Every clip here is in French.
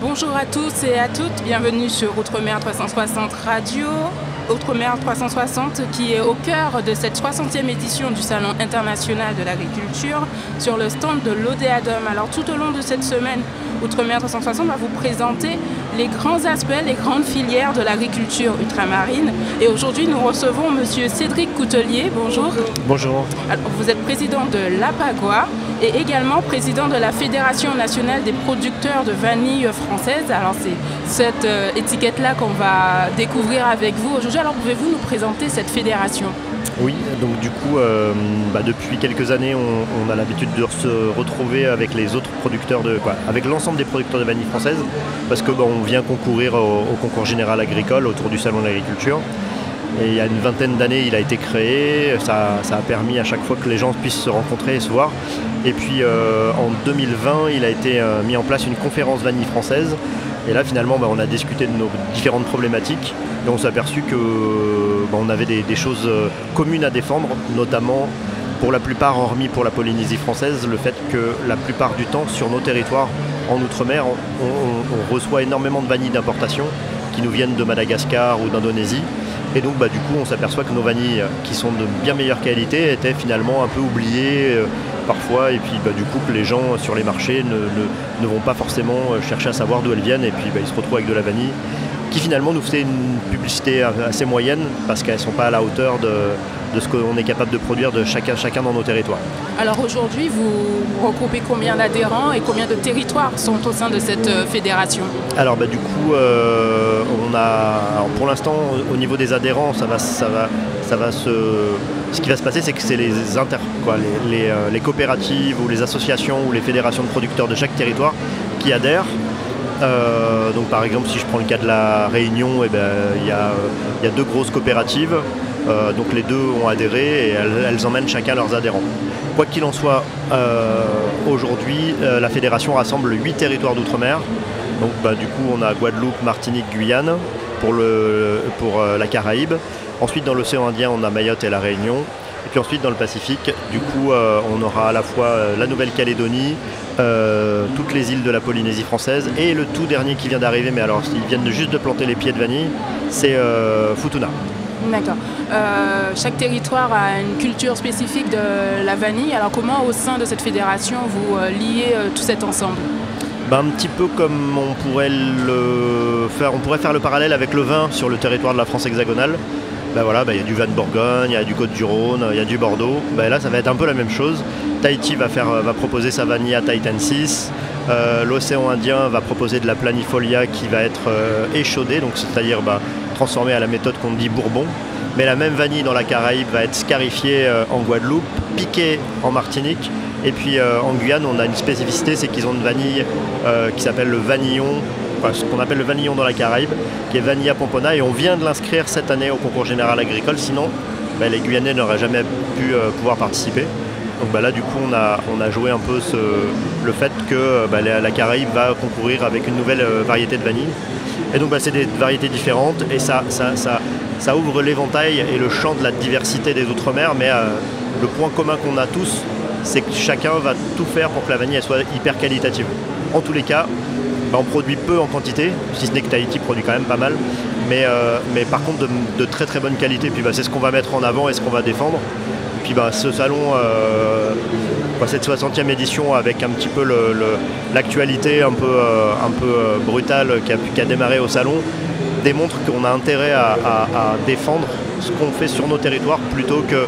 Bonjour à tous et à toutes, bienvenue sur Outremer 360 Radio. Outremer 360 qui est au cœur de cette 60e édition du Salon international de l'agriculture sur le stand de l'Odéadom. Alors tout au long de cette semaine, Outremer 360 va vous présenter les grands aspects, les grandes filières de l'agriculture ultramarine. Et aujourd'hui, nous recevons Monsieur Cédric Coutelier. Bonjour. Bonjour. Alors, vous êtes président de l'APAGOA et également président de la Fédération nationale des producteurs de vanille française. Alors c'est cette étiquette-là qu'on va découvrir avec vous aujourd'hui. Alors pouvez-vous nous présenter cette fédération ? Oui, donc du coup, depuis quelques années, on a l'habitude de se retrouver avec les autres producteurs avec l'ensemble des producteurs de vanille française, parce que on vient concourir au concours général agricole autour du salon de l'agriculture. Et il y a une vingtaine d'années, il a été créé. Ça a permis à chaque fois que les gens puissent se rencontrer et se voir. Et puis en 2020, il a été mis en place une conférence vanille française. Et là, finalement, on a discuté de nos différentes problématiques. Et on s'est aperçu qu'on avait des choses communes à défendre, notamment pour la plupart, hormis pour la Polynésie française, le fait que la plupart du temps, sur nos territoires, en Outre-mer, on reçoit énormément de vanilles d'importation qui nous viennent de Madagascar ou d'Indonésie. Et donc du coup on s'aperçoit que nos vanilles qui sont de bien meilleure qualité étaient finalement un peu oubliées parfois, et puis du coup que les gens sur les marchés ne vont pas forcément chercher à savoir d'où elles viennent, et puis ils se retrouvent avec de la vanille qui finalement nous fait une publicité assez moyenne parce qu'elles ne sont pas à la hauteur de ce qu'on est capable de produire de chacun dans nos territoires. Alors aujourd'hui, vous regroupez combien d'adhérents et combien de territoires sont au sein de cette fédération ? Alors du coup, pour l'instant, au niveau des adhérents, ce qui va se passer, c'est que c'est les les coopératives ou les associations ou les fédérations de producteurs de chaque territoire qui adhèrent. Donc par exemple, si je prends le cas de la Réunion, il y a deux grosses coopératives. Donc les deux ont adhéré et elles emmènent chacun leurs adhérents. Quoi qu'il en soit, aujourd'hui, la fédération rassemble 8 territoires d'outre-mer. Donc du coup, on a Guadeloupe, Martinique, Guyane pour la Caraïbe. Ensuite, dans l'océan Indien, on a Mayotte et la Réunion. Et puis ensuite, dans le Pacifique, du coup, on aura à la fois la Nouvelle-Calédonie, toutes les îles de la Polynésie française, et le tout dernier qui vient d'arriver, mais alors ils viennent juste de planter les pieds de vanille, c'est Futuna. D'accord. Chaque territoire a une culture spécifique de la vanille. Alors comment au sein de cette fédération vous liez tout cet ensemble ? Un petit peu comme on pourrait faire le parallèle avec le vin sur le territoire de la France hexagonale. Il y a du vin de Bourgogne, il y a du Côte-du-Rhône, il y a du Bordeaux. Là, ça va être un peu la même chose. Tahiti va proposer sa vanille à Tahitian 6. L'océan Indien va proposer de la planifolia qui va être échaudée, donc c'est-à-dire transformée à la méthode qu'on dit Bourbon. Mais la même vanille dans la Caraïbe va être scarifiée en Guadeloupe, piquée en Martinique. Et puis en Guyane, on a une spécificité, c'est qu'ils ont une vanille qui s'appelle le vanillon, ce qu'on appelle le vanillon dans la Caraïbe, qui est Vanilla pompona, et on vient de l'inscrire cette année au concours général agricole, sinon les Guyanais n'auraient jamais pu pouvoir participer. Donc là du coup on a joué un peu le fait que la Caraïbe va concourir avec une nouvelle variété de vanille. Et donc c'est des variétés différentes, et ça ouvre l'éventail et le champ de la diversité des Outre-mer, mais le point commun qu'on a tous, c'est que chacun va tout faire pour que la vanille elle soit hyper qualitative. En tous les cas, on produit peu en quantité, si ce n'est que Tahiti produit quand même pas mal, mais par contre de très très bonne qualité. Puis c'est ce qu'on va mettre en avant et ce qu'on va défendre. Et puis ce salon, cette 60e édition avec un petit peu l'actualité un peu brutale qui a démarré au salon, démontre qu'on a intérêt à défendre ce qu'on fait sur nos territoires plutôt que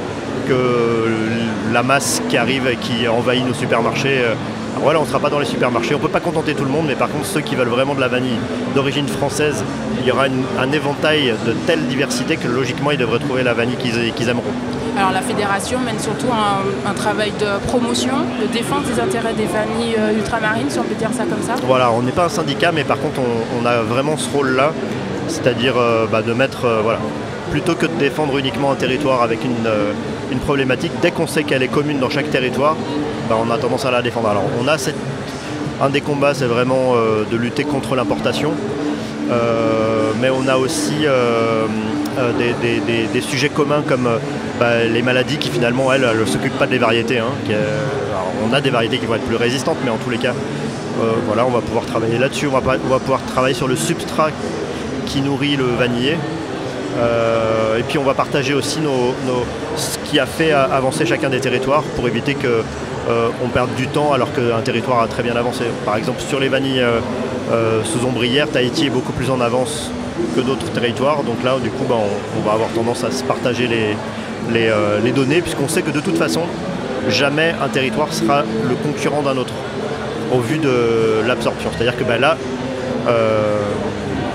la masse qui arrive et qui envahit nos supermarchés. On ne sera pas dans les supermarchés, on ne peut pas contenter tout le monde, mais par contre ceux qui veulent vraiment de la vanille d'origine française, il y aura un éventail de telle diversité que logiquement ils devraient trouver la vanille qu'ils aimeront. Alors la fédération mène surtout un travail de promotion, de défense des intérêts des vanilles ultramarines, si on peut dire ça comme ça. Voilà, on n'est pas un syndicat, mais par contre on a vraiment ce rôle-là, c'est-à-dire de mettre, plutôt que de défendre uniquement un territoire avec une problématique, dès qu'on sait qu'elle est commune dans chaque territoire, on a tendance à la défendre. Alors un des combats, c'est vraiment de lutter contre l'importation, mais on a aussi des sujets communs comme les maladies qui finalement elles ne s'occupent pas des variétés. Alors, on a des variétés qui vont être plus résistantes, mais en tous les cas Voilà, on va pouvoir travailler là-dessus, on va pouvoir travailler sur le substrat qui nourrit le vanillé. Et puis on va partager aussi ce qui a fait avancer chacun des territoires pour éviter qu'on perde du temps alors qu'un territoire a très bien avancé. Par exemple, sur les vanilles sous ombrière, Tahiti est beaucoup plus en avance que d'autres territoires. Donc là, du coup, on va avoir tendance à se partager les données, puisqu'on sait que de toute façon, jamais un territoire sera le concurrent d'un autre au vu de l'absorption. C'est-à-dire que là,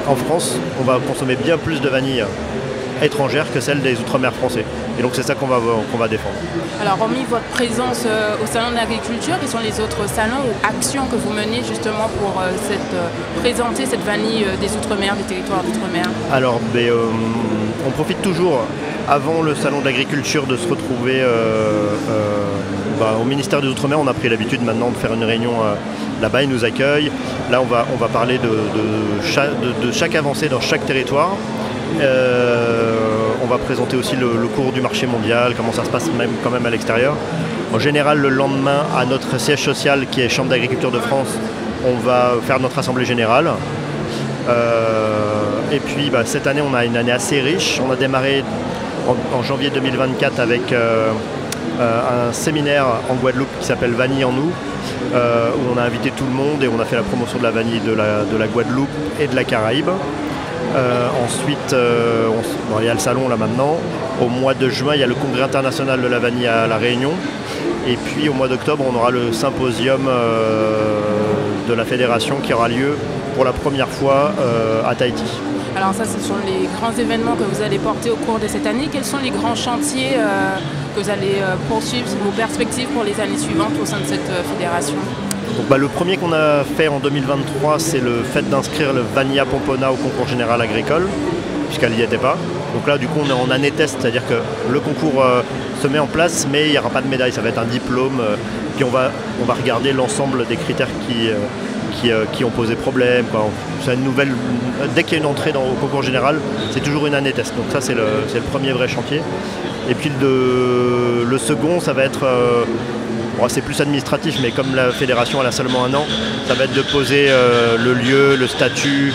en France, on va consommer bien plus de vanille étrangère que celle des Outre-mer français. Et donc c'est ça qu'on va défendre. Alors hormis votre présence au Salon de l'Agriculture, quels sont les autres salons ou actions que vous menez justement pour présenter cette vanille des Outre-mer, des territoires d'Outre-mer? Alors on profite toujours, avant le Salon de l'Agriculture, de se retrouver au ministère des Outre-mer. On a pris l'habitude maintenant de faire une réunion là-bas, ils nous accueillent. Là on va parler de chaque avancée dans chaque territoire. On va présenter aussi le cours du marché mondial, comment ça se passe quand même à l'extérieur. En général, le lendemain, à notre siège social qui est Chambre d'agriculture de France, on va faire notre assemblée générale. Et puis cette année, on a une année assez riche. On a démarré en janvier 2024 avec un séminaire en Guadeloupe qui s'appelle Vanille en nous, où on a invité tout le monde et on a fait la promotion de la vanille de la Guadeloupe et de la Caraïbe. Ensuite, il y a le salon là maintenant. Au mois de juin, il y a le congrès international de la vanille à La Réunion. Et puis au mois d'octobre, on aura le symposium de la fédération qui aura lieu pour la première fois à Tahiti. Alors ça, ce sont les grands événements que vous allez porter au cours de cette année. Quels sont les grands chantiers que vous allez poursuivre, vos perspectives pour les années suivantes au sein de cette fédération? Donc, le premier qu'on a fait en 2023, c'est le fait d'inscrire le Vanilla Pompona au concours général agricole, puisqu'elle n'y était pas. Donc là, du coup, on est en année test, c'est-à-dire que le concours se met en place, mais il n'y aura pas de médaille, ça va être un diplôme. Puis on va regarder l'ensemble des critères qui ont posé problème. C'est une nouvelle. Dès qu'il y a une entrée au concours général, c'est toujours une année test. Donc ça, c'est le premier vrai chantier. Et puis le second, ça va être. C'est plus administratif, mais comme la fédération elle a seulement un an, ça va être de poser le lieu, le statut,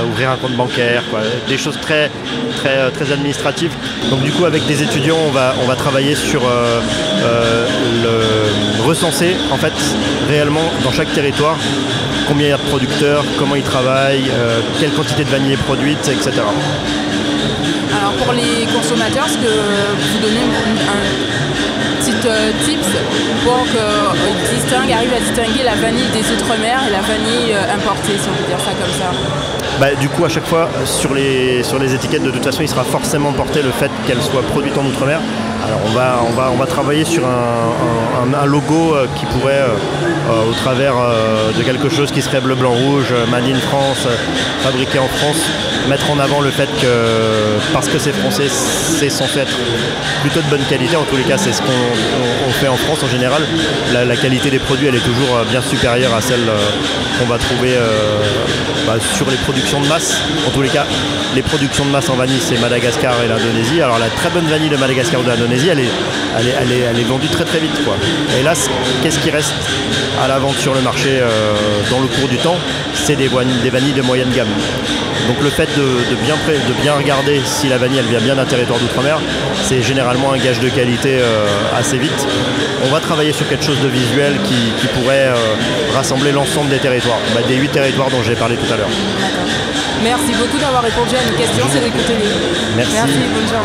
ouvrir un compte bancaire, des choses très, très, très administratives. Donc du coup, avec des étudiants, on va travailler sur recenser en fait réellement dans chaque territoire combien il y a de producteurs, comment ils travaillent, quelle quantité de vanille est produite, etc. Alors pour les consommateurs, est-ce que vous donnez un petit tips pour qu'ils arrivent à distinguer la vanille des Outre-mer et la vanille importée, si on peut dire ça comme ça? Du coup, à chaque fois, sur les étiquettes, de toute façon, il sera forcément porté le fait qu'elle soit produite en Outre-mer. Alors on va travailler sur un logo qui pourrait, au travers de quelque chose qui serait bleu, blanc, rouge, Made in France, fabriqué en France, mettre en avant le fait que, parce que c'est français, c'est censé être plutôt de bonne qualité. En tous les cas, c'est ce qu'on fait en France en général. La qualité des produits, elle est toujours bien supérieure à celle qu'on va trouver sur les productions de masse. En tous les cas, les productions de masse en vanille, c'est Madagascar et l'Indonésie. Alors la très bonne vanille de Madagascar ou de l'Indonésie, elle est vendue très très vite, Et là, qu'est-ce qui reste à la vente sur le marché dans le cours du temps? C'est des vanilles de moyenne gamme. Donc le fait de bien regarder si la vanille elle vient bien d'un territoire d'outre-mer, c'est généralement un gage de qualité assez vite. On va travailler sur quelque chose de visuel qui pourrait rassembler l'ensemble des territoires, des 8 territoires dont j'ai parlé tout à l'heure. Merci beaucoup d'avoir répondu à nos questions, c'est d'écouter. Merci, bonne journée.